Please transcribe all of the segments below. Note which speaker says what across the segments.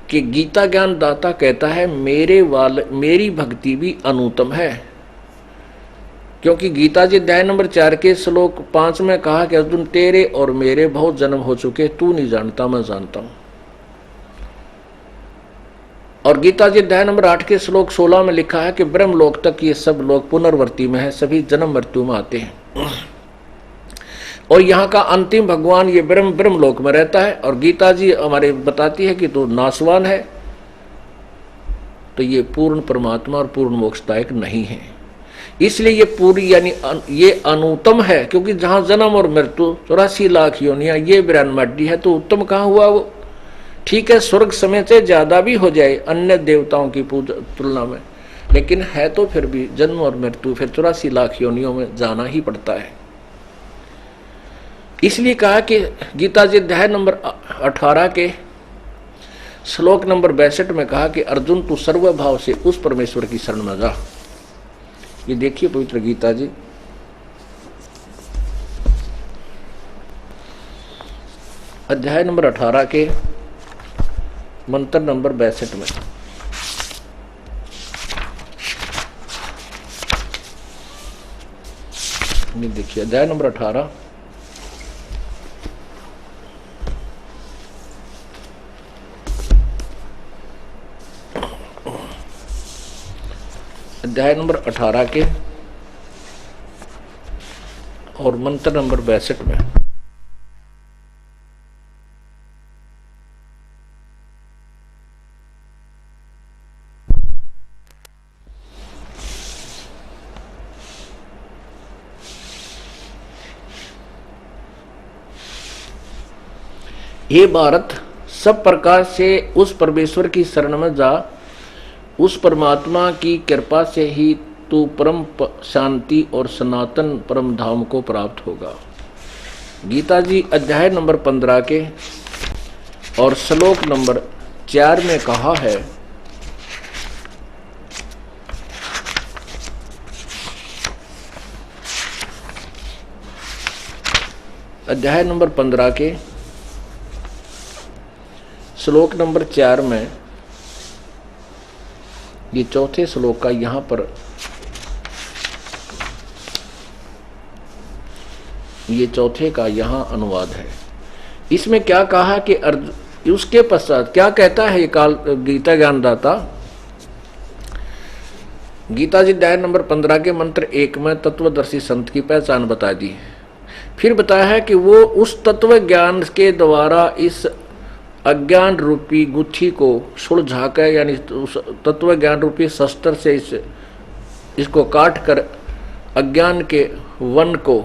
Speaker 1: कि गीता ज्ञान दाता कहता है मेरी भक्ति भी अनुत्तम है, क्योंकि गीता जी अध्याय नंबर 4 के श्लोक 5 में कहा कि अर्जुन तेरे और मेरे बहुत जन्म हो चुके, तू नहीं जानता मैं जानता हूं। और गीता जी अध्याय नंबर 8 के श्लोक 16 में लिखा है कि ब्रह्मलोक तक ये सब लोग पुनर्वर्ती में है, सभी जन्म मृत्यु में आते हैं, और यहाँ का अंतिम भगवान ये ब्रह्मलोक में रहता है। और गीता जी हमारे बताती है कि तो नाशवान है, तो ये पूर्ण परमात्मा और पूर्ण मोक्षदायक नहीं है। इसलिए ये पूरी यानी ये अनुत्तम है, क्योंकि जहां जन्म और मृत्यु 84 लाख योनियां ये 92 हड्डी है, तो उत्तम कहाँ हुआ वो? ठीक है, स्वर्ग समय से ज्यादा भी हो जाए अन्य देवताओं की पूजा तुलना में, लेकिन है तो फिर भी जन्म और मृत्यु, फिर 84 लाख योनियों में जाना ही पड़ता है। इसलिए कहा कि गीता जी अध्याय नंबर 18 के श्लोक नंबर 62 में कहा कि अर्जुन तू सर्वभाव से उस परमेश्वर की शरण में जा। ये देखिए पवित्र गीता जी अध्याय नंबर 18 के मंत्र नंबर 62 में, ये देखिए अध्याय नंबर 18 अध्याय नंबर 18 के और मंत्र नंबर 62 में, हे भारत सब प्रकार से उस परमेश्वर की शरण में जा, उस परमात्मा की कृपा से ही तू परम शांति और सनातन परम धाम को प्राप्त होगा। गीता जी अध्याय नंबर 15 के और श्लोक नंबर 4 में कहा है, अध्याय नंबर 15 के श्लोक नंबर 4 में, ये चौथे श्लोक का यहां पर ये चौथे का यहां अनुवाद है। इसमें क्या कहा कि उसके पश्चात क्या कहता है ये काल गीता ज्ञानदाता? गीता जी अध्याय नंबर 15 के मंत्र 1 में तत्वदर्शी संत की पहचान बता दी। फिर बताया है कि वो उस तत्व ज्ञान के द्वारा इस अज्ञान रूपी गुत्थी को सुलझा कर, यानी उस तत्व ज्ञान रूपी शस्त्र से इसको काट कर अज्ञान के वन को,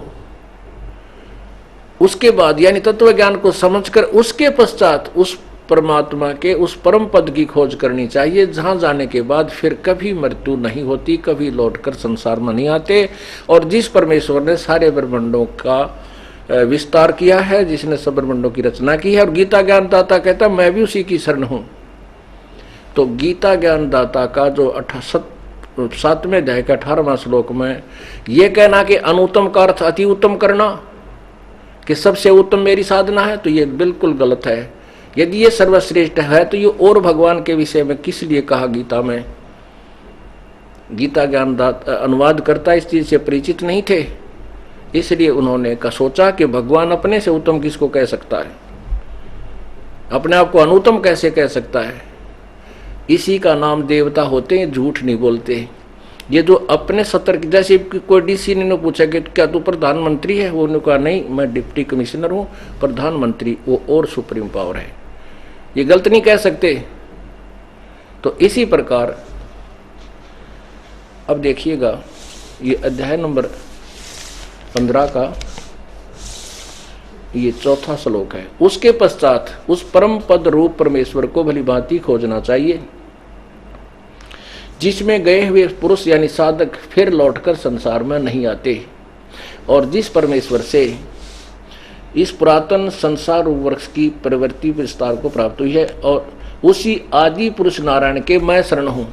Speaker 1: उसके बाद यानी तत्व ज्ञान को समझकर उसके पश्चात उस परमात्मा के उस परम पद की खोज करनी चाहिए, जहां जाने के बाद फिर कभी मृत्यु नहीं होती, कभी लौटकर संसार में नहीं आते। और जिस परमेश्वर ने सारे ब्रह्मांडों का विस्तार किया है, जिसने सब ब्रह्मांडों की रचना की है, और गीता ज्ञानदाता कहता मैं भी उसी की शरण हूं। तो गीता ज्ञानदाता का जो 7वें अध्याय का 18वां श्लोक में यह कहना कि अनुत्तम का अर्थ अति उत्तम करना, कि सबसे उत्तम मेरी साधना है, तो ये बिल्कुल गलत है। यदि ये सर्वश्रेष्ठ है तो ये और भगवान के विषय में किस लिए कहा गीता में? गीता ज्ञानदाता अनुवाद करता इस चीज से परिचित नहीं थे, इसलिए उन्होंने सोचा कि भगवान अपने से उत्तम किसको कह सकता है, अपने आप को अनुत्तम कैसे कह सकता है? इसी का नाम देवता होते हैं, झूठ नहीं बोलते। ये जो अपने सतर्क, जैसे कोई डीसी ने पूछा कि क्या तू प्रधानमंत्री है, वो ने कहा नहीं मैं डिप्टी कमिश्नर हूँ, प्रधानमंत्री वो और सुप्रीम पावर है, ये गलत नहीं कह सकते। तो इसी प्रकार अब देखिएगा ये अध्याय नंबर 15 का ये चौथा श्लोक है। उसके पश्चात उस परम पद रूप परमेश्वर को भली भांति खोजना चाहिए, जिसमें गए हुए पुरुष यानी साधक फिर लौटकर संसार में नहीं आते, और जिस परमेश्वर से इस पुरातन संसार वृक्ष की प्रवृत्ति विस्तार को प्राप्त हुई है, और उसी आदि पुरुष नारायण के मैं शरण हूं।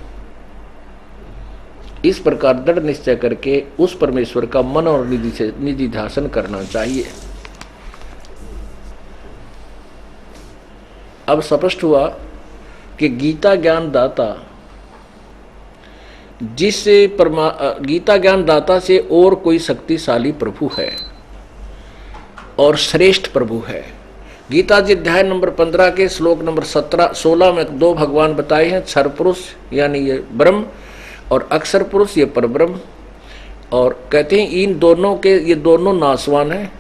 Speaker 1: इस प्रकार दृढ़ निश्चय करके उस परमेश्वर का मन और निधि से निधि ध्यान करना चाहिए। अब स्पष्ट हुआ कि गीता ज्ञान दाता गीता ज्ञान दाता से और कोई शक्तिशाली प्रभु है और श्रेष्ठ प्रभु है। गीता जी अध्याय नंबर 15 के श्लोक नंबर 16 में दो भगवान बताए हैं, क्षर पुरुष यानी ये ब्रह्म और अक्षर पुरुष ये परब्रह्म। और कहते हैं इन दोनों के ये दोनों नाशवान हैं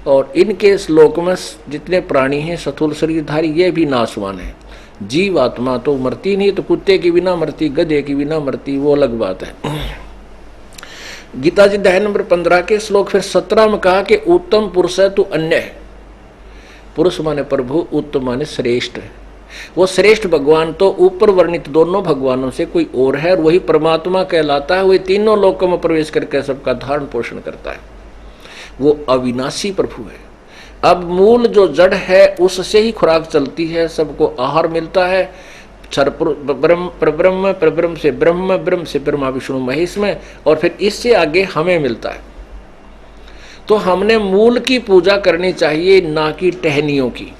Speaker 1: और इनके श्लोक में जितने प्राणी हैं स्थूल शरीरधारी ये भी नाशवान है। जीव आत्मा तो मरती नहीं, तो कुत्ते की बिना मरती, गधे की बिना मरती, वो अलग बात है। गीता जी अध्याय नंबर 15 के श्लोक फिर 17 में कहा कि उत्तम पुरुष है तू अन्य है। पुरुष माने प्रभु, उत्तम माने श्रेष्ठ है। वो श्रेष्ठ भगवान तो ऊपर वर्णित दोनों भगवानों से कोई और है और वही परमात्मा कहलाता है। वही तीनों लोकों में प्रवेश करके सबका धारण पोषण करता है। वो अविनाशी प्रभु है। अब मूल जो जड़ है उससे ही खुराक चलती है, सबको आहार मिलता है। ब्रह्म परब्रह्म, परब्रह्म से ब्रह्म, ब्रह्म से ब्रह्मा विष्णु महेश में, और फिर इससे आगे हमें मिलता है। तो हमने मूल की पूजा करनी चाहिए, ना कि टहनियों की।